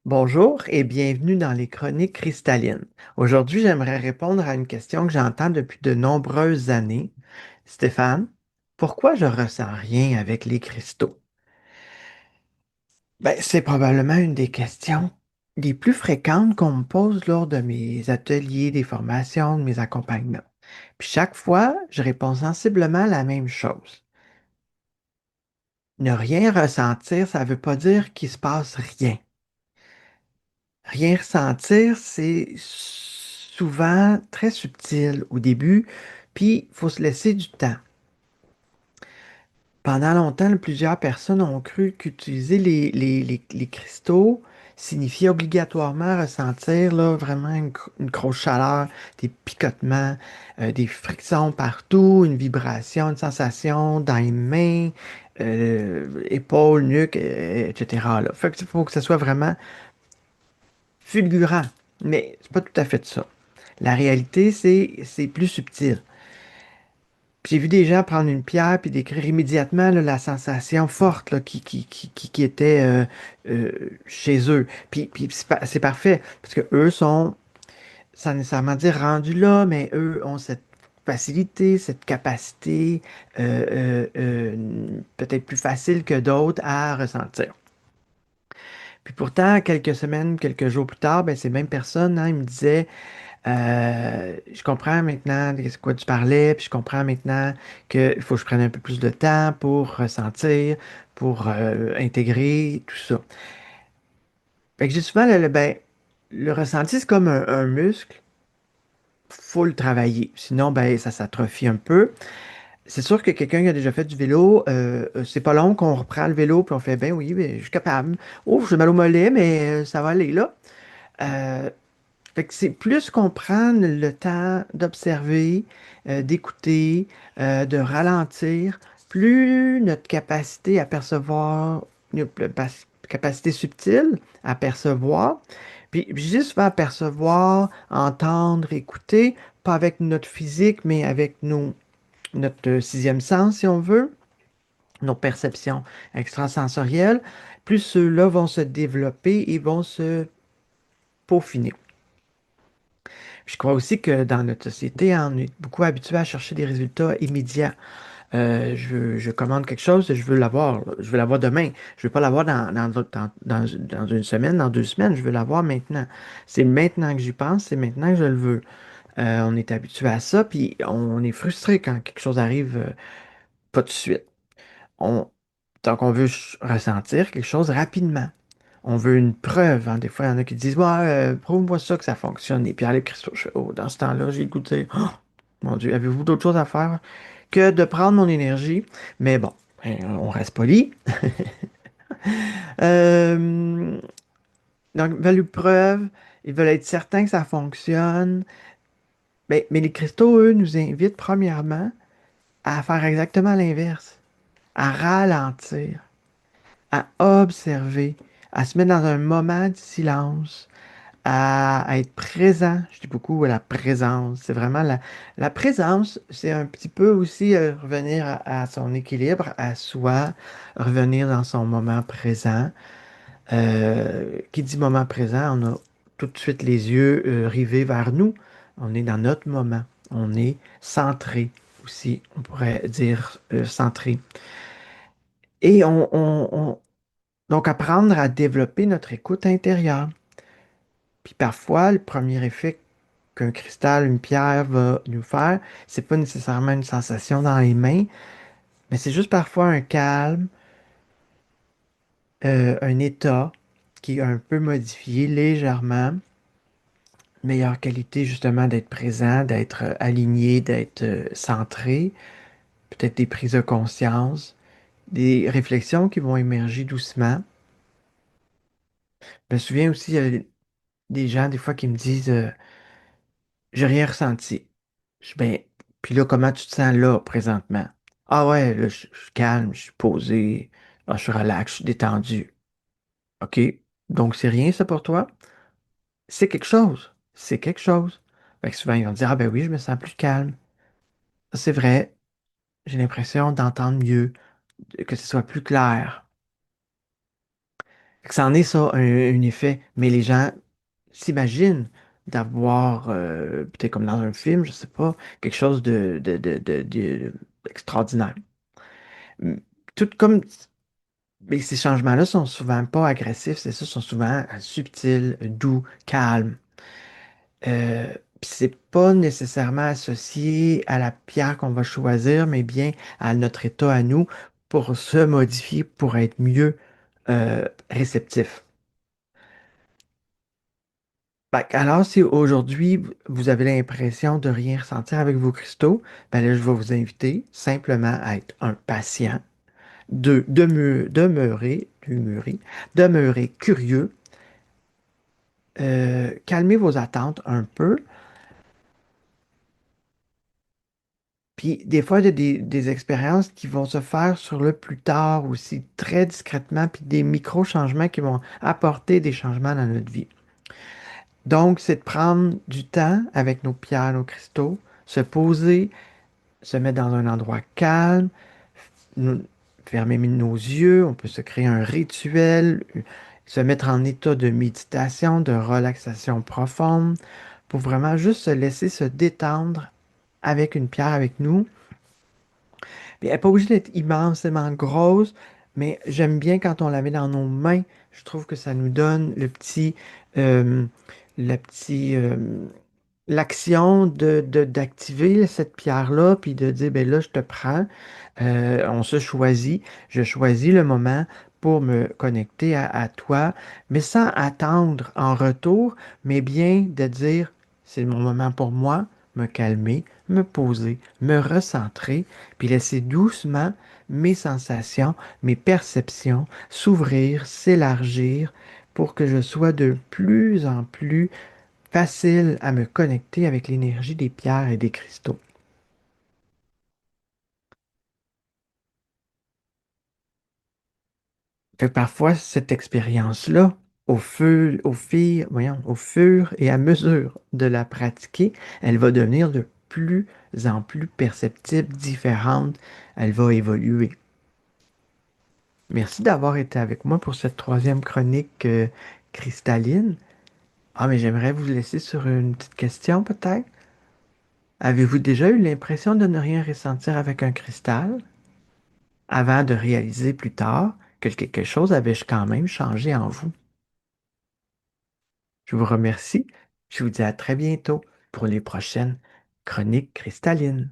Bonjour et bienvenue dans les Chroniques cristallines. Aujourd'hui, j'aimerais répondre à une question que j'entends depuis de nombreuses années. Stéphane, pourquoi je ressens rien avec les cristaux? Ben, c'est probablement une des questions les plus fréquentes qu'on me pose lors de mes ateliers, des formations, de mes accompagnements. Puis chaque fois, je réponds sensiblement la même chose. Ne rien ressentir, ça ne veut pas dire qu'il se passe rien. Rien ressentir, c'est souvent très subtil au début, puis il faut se laisser du temps. Pendant longtemps, plusieurs personnes ont cru qu'utiliser les cristaux signifiait obligatoirement ressentir là, vraiment une grosse chaleur, des picotements, des frictions partout, une vibration, une sensation dans les mains, épaules, nuque, etc. Là. Fait qu'il faut que ce soit vraiment fulgurant, mais c'est pas tout à fait ça. La réalité, c'est plus subtil. Puis j'ai vu des gens prendre une pierre puis décrire immédiatement là, la sensation forte là, qui était chez eux. Puis c'est parfait, parce que eux sont, sans nécessairement dire rendus là, mais eux ont cette facilité, cette capacité peut-être plus facile que d'autres à ressentir. Puis pourtant, quelques semaines, quelques jours plus tard, ben, ces mêmes personnes, hein, ils me disaient, je comprends maintenant de quoi tu parlais, puis je comprends maintenant qu'il faut que je prenne un peu plus de temps pour ressentir, pour intégrer tout ça. Fait que j'ai souvent ben, le ressenti, c'est comme un muscle, faut le travailler. Sinon, ben, ça s'atrophie un peu. C'est sûr que quelqu'un qui a déjà fait du vélo, c'est pas long qu'on reprend le vélo, puis on fait, ben oui, ben, je suis capable. Oh, j'ai mal au mollet, mais ça va aller là. Euh, Fait que c'est plus qu'on prend le temps d'observer, d'écouter, de ralentir, plus notre capacité à percevoir, notre capacité subtile à percevoir, puis juste faire percevoir, entendre, écouter, pas avec notre physique, mais avec notre sixième sens, si on veut, nos perceptions extrasensorielles, plus ceux-là vont se développer et vont se peaufiner. Je crois aussi que dans notre société, hein, on est beaucoup habitué à chercher des résultats immédiats. Je commande quelque chose, je veux l'avoir, là. Je veux l'avoir demain. Je veux pas l'avoir dans une semaine, dans 2 semaines. Je veux l'avoir maintenant. C'est maintenant que j'y pense, c'est maintenant que je le veux. On est habitué à ça, puis on est frustré quand quelque chose arrive pas tout de suite. On, donc, on veut ressentir quelque chose rapidement. On veut une preuve, hein. Des fois, il y en a qui disent, ouais, prouve-moi ça que ça fonctionne. Et puis, allez, Christo, oh, dans ce temps-là, j'ai le goût de dire, oh, mon Dieu, avez-vous d'autres choses à faire que de prendre mon énergie? Mais bon, ben, on reste poli. Euh, donc, ils veulent une preuve, ils veulent être certains que ça fonctionne. Mais les cristaux, eux, nous invitent premièrement à faire exactement l'inverse, à ralentir, à observer, à se mettre dans un moment de silence, à être présent. Je dis beaucoup à la présence. C'est vraiment la présence, c'est un petit peu aussi revenir à son équilibre, à soi, revenir dans son moment présent. Qui dit moment présent, on a tout de suite les yeux rivés vers nous. On est dans notre moment. On est centré aussi, on pourrait dire centré. Et donc apprendre à développer notre écoute intérieure. Puis parfois, le premier effet qu'un cristal, une pierre va nous faire, c'est pas nécessairement une sensation dans les mains, mais c'est juste parfois un calme, un état qui est un peu modifié légèrement, meilleure qualité justement d'être présent, d'être aligné, d'être centré, peut-être des prises de conscience, des réflexions qui vont émerger doucement. Je me souviens aussi, il y a des gens des fois qui me disent j'ai rien ressenti. Ben, puis là, comment tu te sens là présentement? Ah ouais, là, je suis calme, je suis posé, ah, je suis relax, je suis détendu. OK. Donc, c'est rien, ça, pour toi? C'est quelque chose. C'est quelque chose. Fait que souvent, ils vont dire, ah ben oui, je me sens plus calme. C'est vrai, j'ai l'impression d'entendre mieux, que ce soit plus clair. Fait que ça en est ça, un effet. Mais les gens s'imaginent d'avoir, peut-être comme dans un film, je sais pas, quelque chose d'extraordinaire. Hum, Tout comme mais ces changements-là sont souvent pas agressifs, c'est ça, sont souvent subtils, doux, calmes. Puis c'est pas nécessairement associé à la pierre qu'on va choisir, mais bien à notre état à nous pour se modifier, pour être mieux réceptif. Alors, si aujourd'hui vous avez l'impression de rien ressentir avec vos cristaux, ben là, je vais vous inviter simplement à être un patient, demeurer curieux, calmer vos attentes un peu. Puis des fois, il y a des expériences qui vont se faire sur le plus tard aussi, très discrètement, puis des micro-changements qui vont apporter des changements dans notre vie. Donc, c'est de prendre du temps avec nos pierres, nos cristaux, se poser, se mettre dans un endroit calme, nous- fermer nos yeux, on peut se créer un rituel, se mettre en état de méditation, de relaxation profonde, pour vraiment juste se laisser se détendre avec une pierre avec nous. Puis elle n'est pas obligée d'être immensément grosse, mais j'aime bien quand on la met dans nos mains. Je trouve que ça nous donne euh, le petit, l'action d'activer cette pierre-là, puis de dire, ben là, je te prends. On se choisit. Je choisis le moment pour me connecter à toi, mais sans attendre en retour, mais bien de dire, c'est mon moment pour moi, me calmer, me poser, me recentrer, puis laisser doucement mes sensations, mes perceptions s'ouvrir, s'élargir pour que je sois de plus en plus facile à me connecter avec l'énergie des pierres et des cristaux. Fait que parfois, cette expérience-là, au fur et à mesure de la pratiquer, elle va devenir de plus en plus perceptible, différente, elle va évoluer. Merci d'avoir été avec moi pour cette troisième chronique cristalline. Ah, mais j'aimerais vous laisser sur une petite question peut-être. Avez-vous déjà eu l'impression de ne rien ressentir avec un cristal avant de réaliser plus tard que quelque chose avait quand même changé en vous? Je vous remercie. Je vous dis à très bientôt pour les prochaines chroniques cristallines.